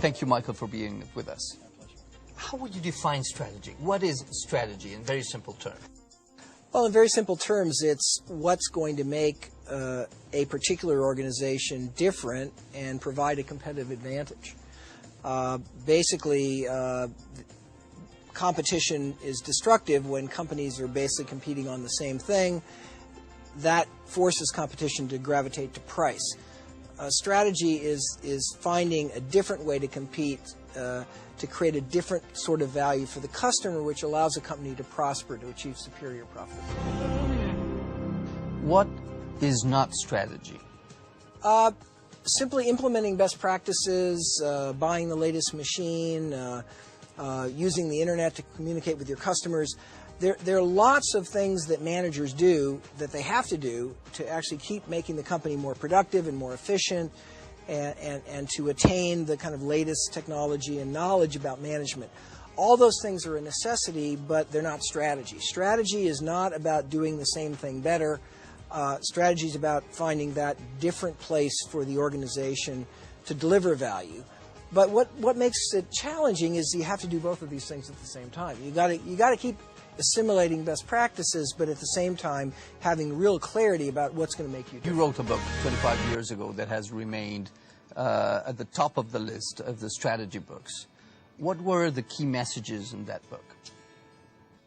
Thank you, Michael, for being with us. How would you define strategy? What is strategy in very simple terms? Well, in very simple terms, it's what's going to make a particular organization different and provide a competitive advantage. Basically, competition is destructive when companies are basically competing on the same thing. That forces competition to gravitate to price. Strategy is finding a different way to compete to create a different sort of value for the customer, which allows a company to prosper, to achieve superior profitability. What is not strategy? Simply implementing best practices, buying the latest machine, using the internet to communicate with your customers. There are lots of things that managers do that they have to do to actually keep making the company more productive and more efficient, and to attain the kind of latest technology and knowledge about management. All those things are a necessity, but they're not strategy. Strategy is not about doing the same thing better. Strategy is about finding that different place for the organization to deliver value. But what makes it challenging is you have to do both of these things at the same time. You got to keep assimilating best practices, but at the same time having real clarity about what's going to make you different. You wrote a book 25 years ago that has remained at the top of the list of the strategy books. What were the key messages in that book?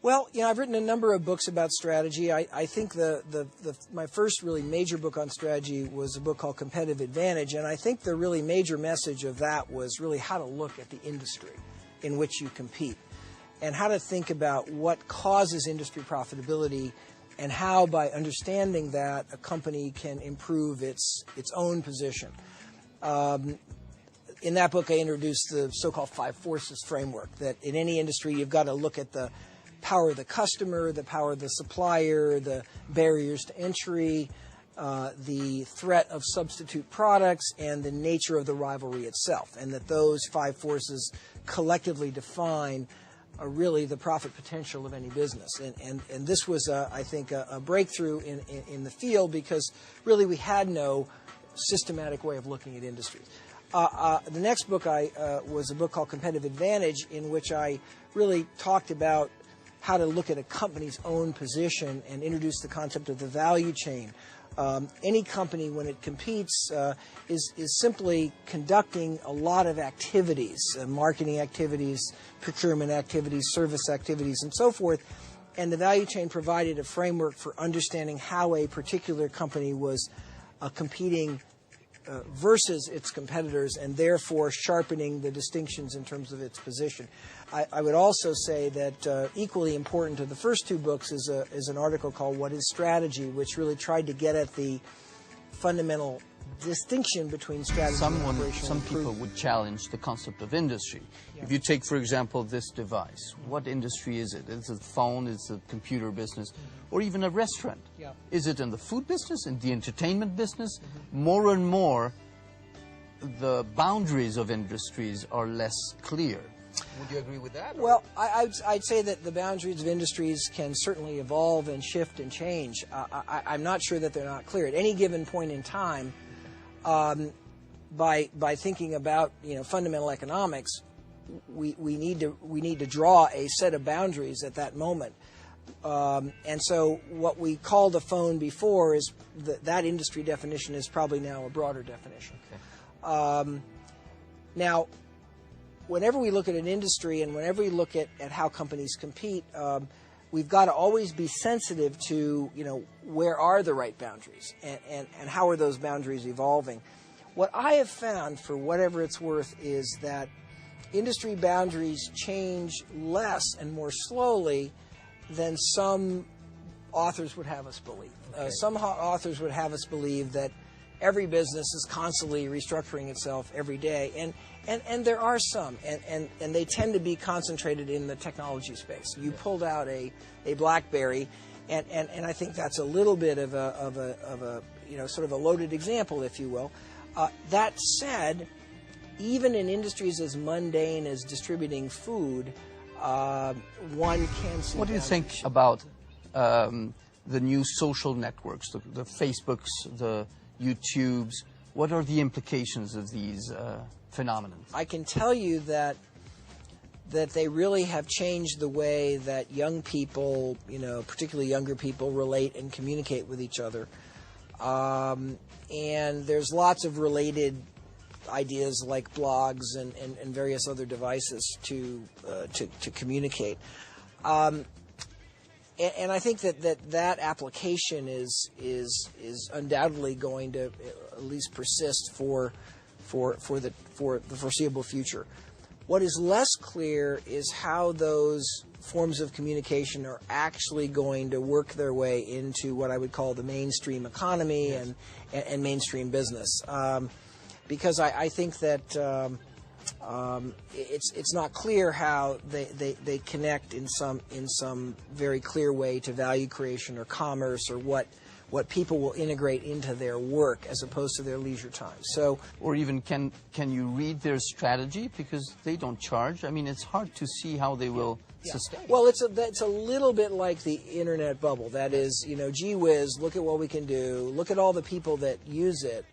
Well, I've written a number of books about strategy. I think my first really major book on strategy was a book called Competitive Advantage, and I think the really major message of that was really how to look at the industry in which you compete, and how to think about what causes industry profitability, and how, by understanding that, a company can improve its own position. In that book, I introduced the so-called 5 forces framework, that in any industry you've got to look at the power of the customer, the power of the supplier, the barriers to entry, the threat of substitute products, and the nature of the rivalry itself, and that those 5 forces collectively define really the profit potential of any business. And this was, I think, a breakthrough in the field, because really we had no systematic way of looking at industries. The next book was a book called Competitive Advantage, in which I really talked about how to look at a company's own position and introduce the concept of the value chain. Any company, when it competes, is simply conducting a lot of activities, marketing activities, procurement activities, service activities, and so forth. And the value chain provided a framework for understanding how a particular company was competing versus its competitors, and therefore sharpening the distinctions in terms of its position. I would also say that equally important to the first 2 books is an article called What is Strategy, which really tried to get at the fundamental distinction between strategy and operational improvement. Some people would challenge the concept of industry. Yeah. If you take, for example, this device, what industry is it? Is it a phone? Is it a computer business? Or even a restaurant? Yeah. Is it in the food business, in the entertainment business? More and more, the boundaries of industries are less clear. Would you agree with that? Or? Well, I'd say that the boundaries of industries can certainly evolve and shift and change. I'm not sure that they're not clear. At any given point in time, by thinking about fundamental economics, we need to draw a set of boundaries at that moment. And so what we called a phone before is that industry definition is probably now a broader definition. Okay. Now, whenever we look at an industry and whenever we look at how companies compete, we've got to always be sensitive to, where are the right boundaries and how are those boundaries evolving. What I have found, for whatever it's worth, is that industry boundaries change less and more slowly than some authors would have us believe. Okay. Some authors would have us believe that every business is constantly restructuring itself every day, and there are some, and they tend to be concentrated in the technology space. You pulled out a BlackBerry, and I think that's a little bit of a sort of a loaded example, if you will. That said, even in industries as mundane as distributing food, one can see. What do you think about the new social networks, the Facebooks, the YouTubes? What are the implications of these phenomena? I can tell you that they really have changed the way that young people, particularly younger people, relate and communicate with each other. And there's lots of related ideas like blogs and various other devices to communicate. And I think that application is undoubtedly going to at least persist for the foreseeable future. What is less clear is how those forms of communication are actually going to work their way into what I would call the mainstream economy and mainstream business. Because I think that it's not clear how they connect in some very clear way to value creation or commerce, or what people will integrate into their work as opposed to their leisure time. So, or even can you read their strategy, because they don't charge? I mean, it's hard to see how they will sustain. Well, it's a little bit like the internet bubble. That is, gee whiz, look at what we can do. Look at all the people that use it.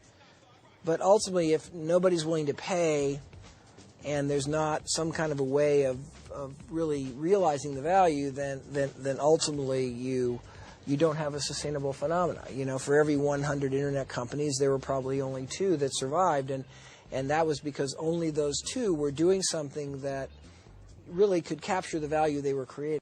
But ultimately, if nobody's willing to pay, and there's not some kind of a way of really realizing the value, then ultimately you don't have a sustainable phenomena. For every 100 internet companies, there were probably only 2 that survived, and that was because only those 2 were doing something that really could capture the value they were creating.